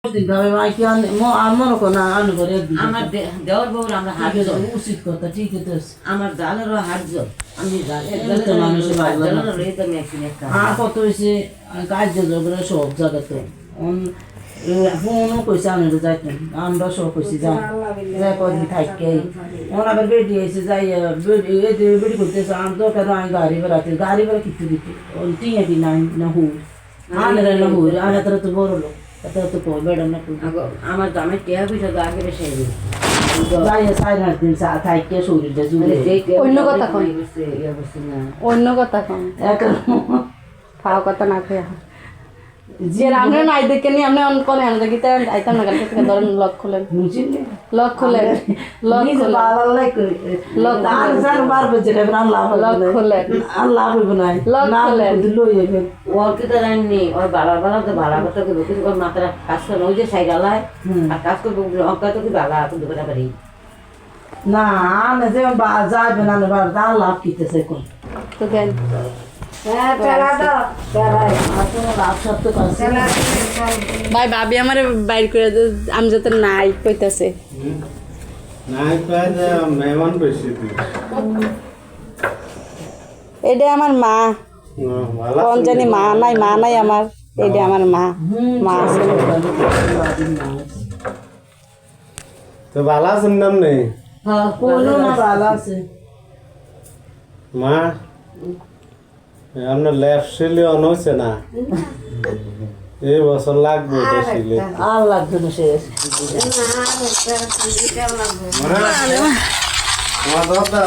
ভাবে ভাই কি মনে করো না আলু করে আমার দেওয়ার বউ আমরা হাত উচিত কথা ঠিকই তো আমার জালেরও হাত আমি আর কত হয়েছে কাজ জগরে সব জায়গাতে ফোনও কইছে আমি যাইতেন আমরা সব কইছি যা কদিন থাকি ওনাদের বেডি এসে যাই বেডি করতেছে আমি দরকার আমি গাড়ি বেড়া কিছু দিতে টিয়া দি নাই না হুর আনেরা না হুর আনে তারা তো বড় লোক তারা তো বেড়া না আমার দামে টিয়া পিঠা তো আগে বেশি যাই সাড়ে 8 দিন থাকি শরীরটা জুড়ে অন্য কথা কম অন্য কথা কম এখন ফাও কথা না খেয়া যে আমরা নাই দেখে নি আমরা অন কোনে আমরা গিতে আইতাম না কালকে থেকে ধরেন লক খুলেন বুঝিনি লক খুলেন লক নিজে খুলেন ভালো লাগে লক আর জান বারবে যেটা আল্লাহ লক খুলেন আল্লাহ হবে না লক না খুলেন দিলো যাবে ওর কি তো জানি ওর বালা তো বালা কথা কইব কিন্তু ওর মাথার কাজ করে ওই যে সাইডালায় আর কাজ করবে অঙ্কা তো কি বালা তো দুপুরে পারি না না যে যাইবে না না আল্লাহ কিতেছে কোন তো দেন হ্যাঁ পেলা দাও পেলাই আসলে লাভ সত্য কাছে ভাই ভাবি আমারে বাইর করে আমি যাতে নাই কইতাছে নাই পায় যে মেহমান বেশি তুই এটা আমার মা ভালো কোন জানি মা নাই আমার এটা আমার মা মা আছে তো ভালো আছেন নাম নেই হ্যাঁ কোনো না ভালো আছে মা আপনার লেফট শিলে অন হয়েছে না এই বছর লাগবে এটা শিলে আর লাগবে না শেষ আমার দরকার